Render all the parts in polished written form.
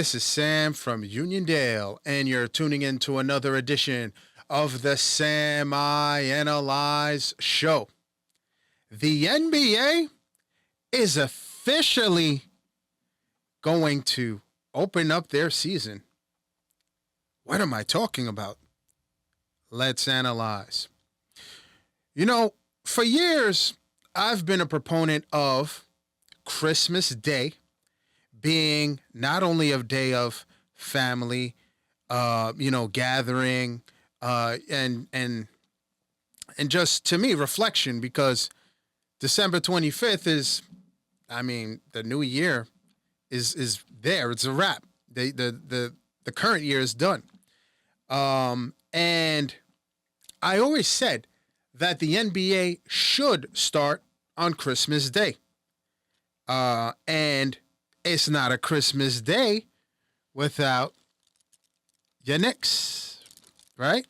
This is Sam from Uniondale, and you're tuning in to another edition of the Sam I Analyze Show. The NBA is officially going to open up their season. What am I talking about? Let's analyze. You know, for years, I've been a proponent of Christmas Day being not only a day of family, gathering, and just to me reflection, because December 25th is, the new year is there. It's a wrap. The current year is done. And I always said that the NBA should start on Christmas Day. And it's not a Christmas Day without your Knicks, right?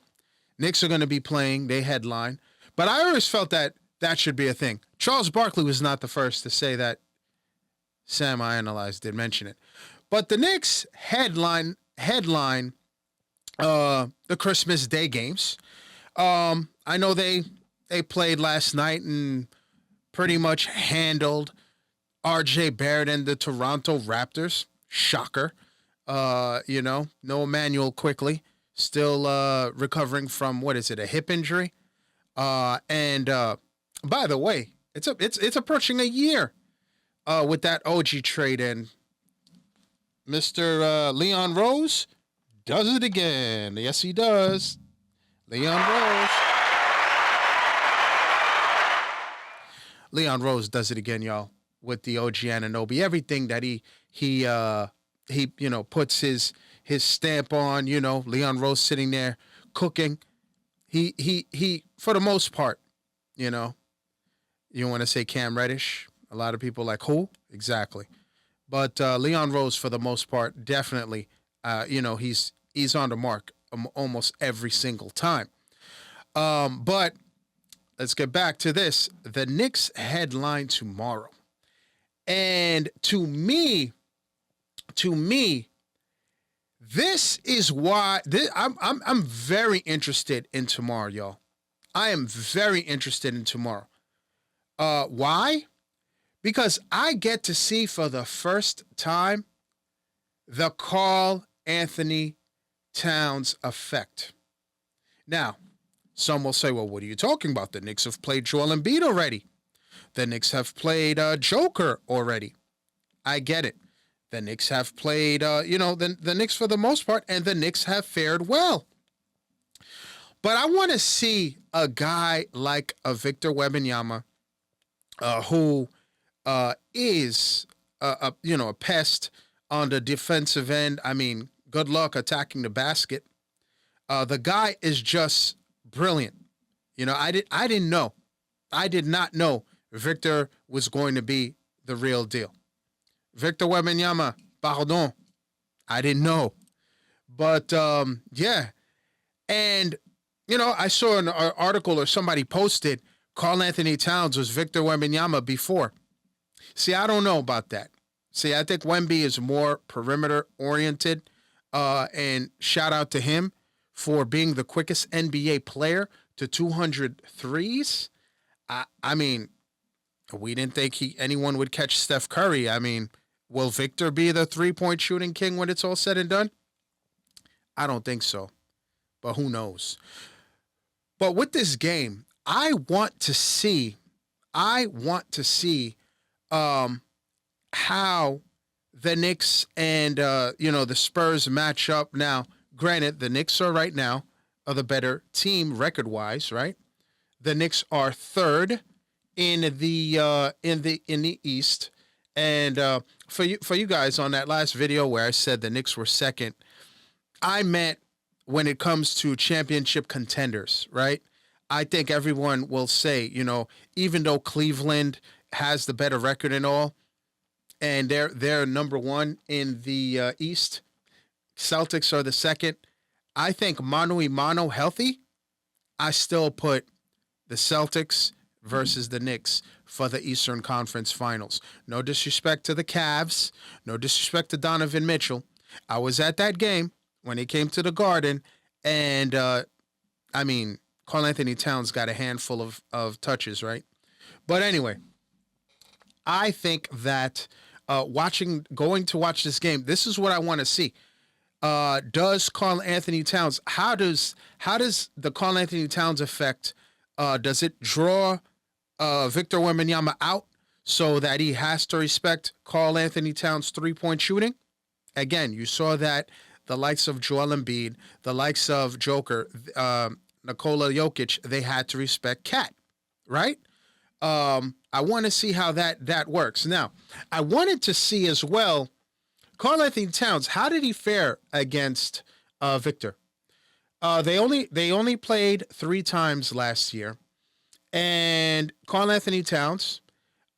Knicks are going to be playing, they headline. But I always felt that should be a thing. Charles Barkley was not the first to say that. Sam I Analyzed did mention it. But the Knicks headline the Christmas Day games. I know they played last night and pretty much handled R.J. Barrett and the Toronto Raptors. Shocker. No Emmanuel Quickly. Still recovering from, a hip injury? And by the way, it's approaching a year with that OG trade, and Mr. Leon Rose does it again. Yes, he does. Leon Rose does it again, y'all, with the OG Anunoby. Everything that he puts his stamp on, Leon Rose sitting there cooking. He for the most part, you want to say Cam Reddish. A lot of people like, who? Exactly. But Leon Rose, for the most part, definitely, he's on the mark almost every single time. But let's get back to this. The Knicks headline tomorrow. And to me, this is why I'm very interested in tomorrow, y'all. I am very interested in tomorrow. Why? Because I get to see for the first time the Karl-Anthony Towns effect. Now, some will say, well, what are you talking about? The Knicks have played Joel Embiid already. The Knicks have played Joker already. I get it. The Knicks have played, the Knicks for the most part, and the Knicks have fared well. But I want to see a guy like a Victor Wembanyama, who is a pest on the defensive end. Good luck attacking the basket. The guy is just brilliant. I did not know Victor was going to be the real deal. Victor Wembanyama, pardon, I didn't know. But yeah, and I saw an article or somebody posted Karl-Anthony Towns was Victor Wembanyama before. See, I don't know about that. See, I think Wemby is more perimeter oriented, and shout out to him for being the quickest NBA player to 200 threes. We didn't think anyone would catch Steph Curry. Will Victor be the three-point shooting king when it's all said and done? I don't think so, but who knows? But with this game, I want to see how the Knicks and the Spurs match up. Now, granted, the Knicks are right now the better team record-wise, right? The Knicks are third in the East, and for you guys on that last video where I said the Knicks were second, I meant when it comes to championship contenders, right? I think everyone will say, even though Cleveland has the better record and all, and they're number one in the East, Celtics are the second. I think mano a mano healthy, I still put the Celtics versus the Knicks for the Eastern Conference Finals. No disrespect to the Cavs, no disrespect to Donovan Mitchell, I was at that game when he came to the Garden, and I mean, Karl-Anthony Towns got a handful of touches, right? But anyway, I think that going to watch this game, this is what I want to see. Does Karl-Anthony Towns? How does the Karl-Anthony Towns effect? Does it draw Victor Wembanyama out so that he has to respect Karl-Anthony Towns' 3-point shooting? Again, you saw that the likes of Joel Embiid, the likes of Joker, Nikola Jokic, they had to respect Cat, right? I want to see how that works. Now, I wanted to see as well, Karl-Anthony Towns, how did he fare against Victor? They only played 3 times last year, and Karl-Anthony Towns,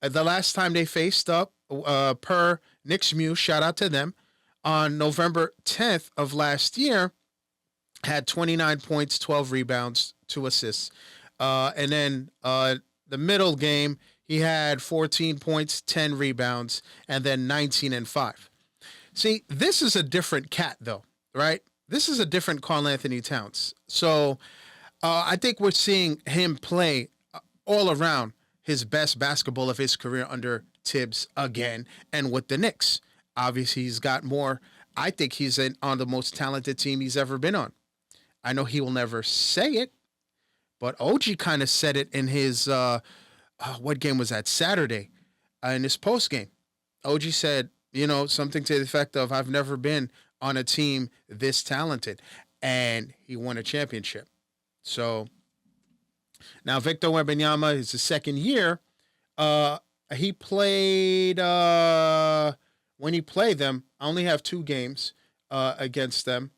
the last time they faced up, per Knicks Mew, shout out to them, on November 10th of last year, had 29 points, 12 rebounds, 2 assists. And then the middle game, he had 14 points, 10 rebounds, and then 19 and 5. See, this is a different Cat, though, right? This is a different Karl-Anthony Towns. So I think we're seeing him play all around his best basketball of his career under Tibbs again, and with the Knicks. Obviously, he's got more. I think he's on the most talented team he's ever been on. I know he will never say it, but OG kind of said it in his, what game was that? Saturday, in his post game. OG said, something to the effect of, I've never been on a team this talented. And he won a championship. So now Victor Wembanyama is his second year. He played, when he played them, I only have 2 games against them.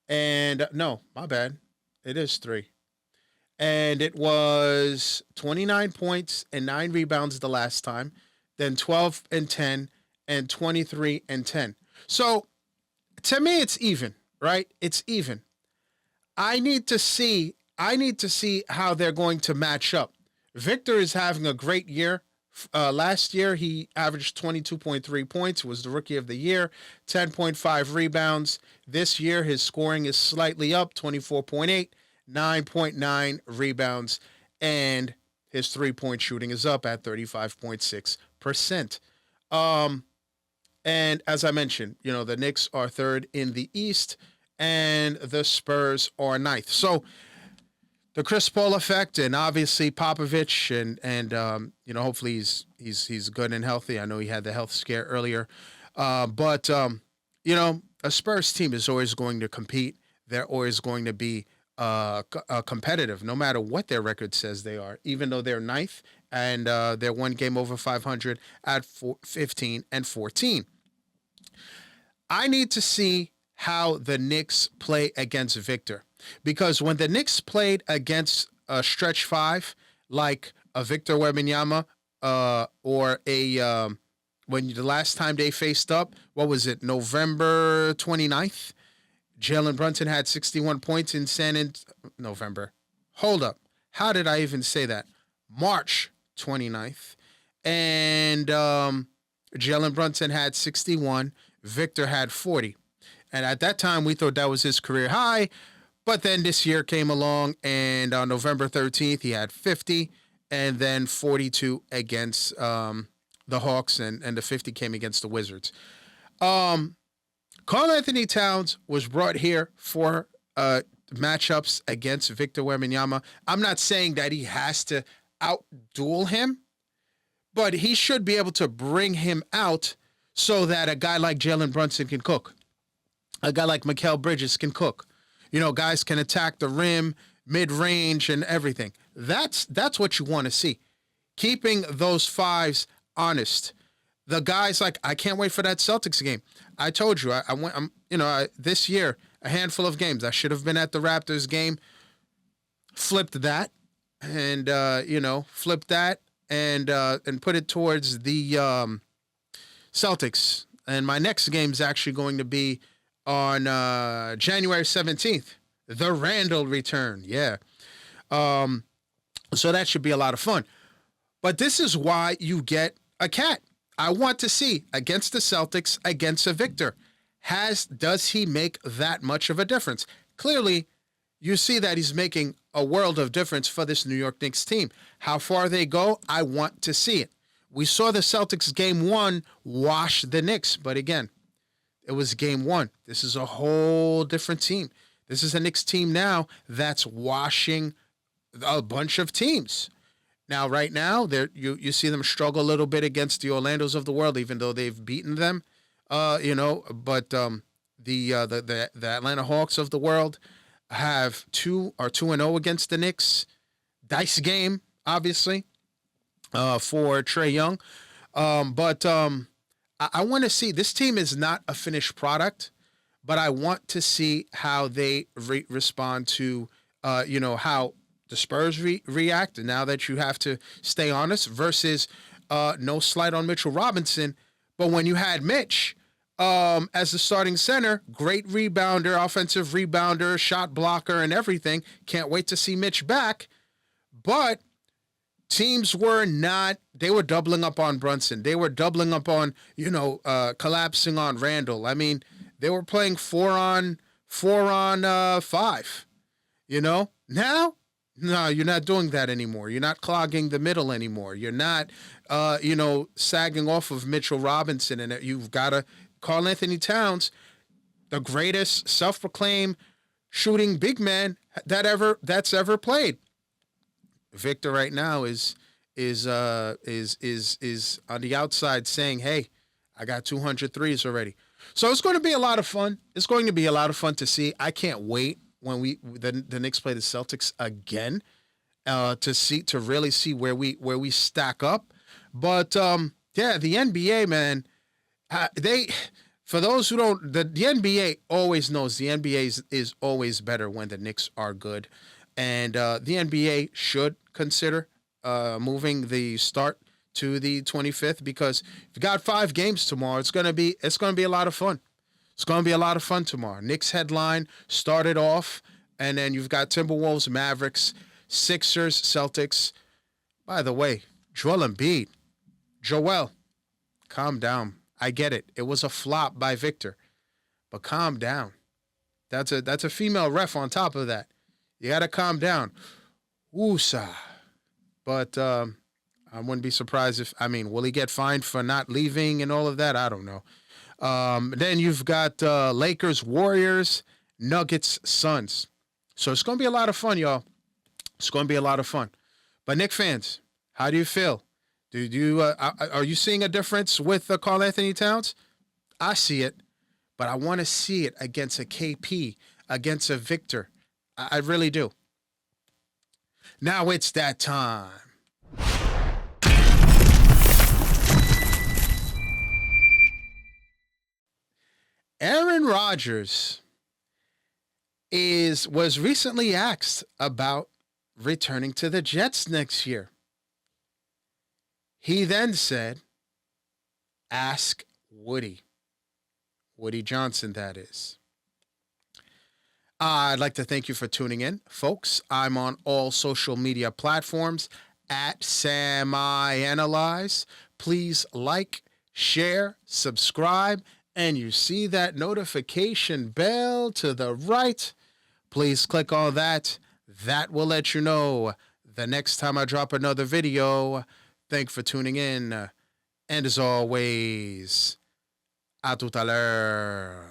And no, my bad. It is 3. And it was 29 points and 9 rebounds the last time, then 12 and 10 and 23 and 10. So to me, it's even, right? It's even. I need to see how they're going to match up. Victor is having a great year. Last year, he averaged 22.3 points, was the rookie of the year, 10.5 rebounds. This year, his scoring is slightly up, 24.8, 9.9 rebounds, and his 3-point shooting is up at 35.6%. And as I mentioned, the Knicks are 3rd in the East, and the Spurs are 9th. So the Chris Paul effect, and obviously Popovich, and hopefully he's good and healthy. I know he had the health scare earlier, but a Spurs team is always going to compete. They're always going to be competitive, no matter what their record says they are. Even though they're 9th and they're 1 game over 500 at 15 and 14. I need to see how the Knicks play against Victor. Because when the Knicks played against a stretch 5, like a Victor Wembanyama, or when the last time they faced up, what was it, November 29th? Jalen Brunson had 61 points in November. Hold up. How did I even say that? March 29th. And Jalen Brunson had 61. Victor had 40. And at that time, we thought that was his career high. But then this year came along, and on November 13th, he had 50, and then 42 against the Hawks, and the 50 came against the Wizards. Karl-Anthony Towns was brought here for matchups against Victor Wembanyama. I'm not saying that he has to out-duel him, but he should be able to bring him out so that a guy like Jalen Brunson can cook. A guy like Mikal Bridges can cook. Guys can attack the rim, mid-range, and everything. That's what you want to see. Keeping those 5s honest. The guys, I can't wait for that Celtics game. I told you, this year, a handful of games. I should have been at the Raptors game, flipped that, and put it towards the Celtics. And my next game is actually going to be on January 17th, the Randall return. Yeah. So that should be a lot of fun. But this is why you get a Cat. I want to see, against the Celtics, against a Victor, Does he make that much of a difference? Clearly, you see that he's making a world of difference for this New York Knicks team. How far they go, I want to see it. We saw the Celtics game 1 wash the Knicks, but again, it was game 1. This is a whole different team. This is a Knicks team now that's washing a bunch of teams. Now, right now, you see them struggle a little bit against the Orlandos of the world, even though they've beaten them. But the Atlanta Hawks of the world are 2-0 against the Knicks. Dice game, obviously, for Trae Young. I want to see, this team is not a finished product, but I want to see how they respond to, how the Spurs react. And now that you have to stay honest versus no slight on Mitchell Robinson. But when you had Mitch as the starting center, great rebounder, offensive rebounder, shot blocker, and everything. Can't wait to see Mitch back. But teams were doubling up on Brunson. They were doubling up on, collapsing on Randall. I mean, they were playing 4 on 5, Now, no, you're not doing that anymore. You're not clogging the middle anymore. You're not, sagging off of Mitchell Robinson. And you've got Karl-Anthony Towns, the greatest self-proclaimed shooting big man that's ever played. Victor right now is on the outside saying, "Hey, I got 200 threes already." So it's going to be a lot of fun. It's going to be a lot of fun to see. I can't wait when the Knicks play the Celtics again to really see where we stack up. But the NBA, man, for those who don't, the NBA always knows the NBA is always better when the Knicks are good, and the NBA should consider moving the start to the 25th, because if you got 5 games tomorrow, it's gonna be a lot of fun. It's gonna be a lot of fun tomorrow. Knicks headline started off, and then you've got Timberwolves, Mavericks, Sixers, Celtics. By the way, Joel, calm down. I get it. It was a flop by Victor, but calm down. That's a female ref on top of that. You got to calm down. Woosah. But I wouldn't be surprised will he get fined for not leaving and all of that? I don't know. Then you've got Lakers, Warriors, Nuggets, Suns. So it's going to be a lot of fun, y'all. It's going to be a lot of fun. But Knicks fans, how do you feel? Are you seeing a difference with Karl-Anthony Towns? I see it, but I want to see it against a KP, against a Victor. I really do. Now it's that time. Aaron Rodgers was recently asked about returning to the Jets next year. He then said, "Ask Woody." Woody Johnson, that is. I'd like to thank you for tuning in, folks. I'm on all social media platforms at SamIAnalyze. Please like, share, subscribe, and you see that notification bell to the right. Please click on that. That will let you know the next time I drop another video. Thank you for tuning in. And as always, à tout à l'heure.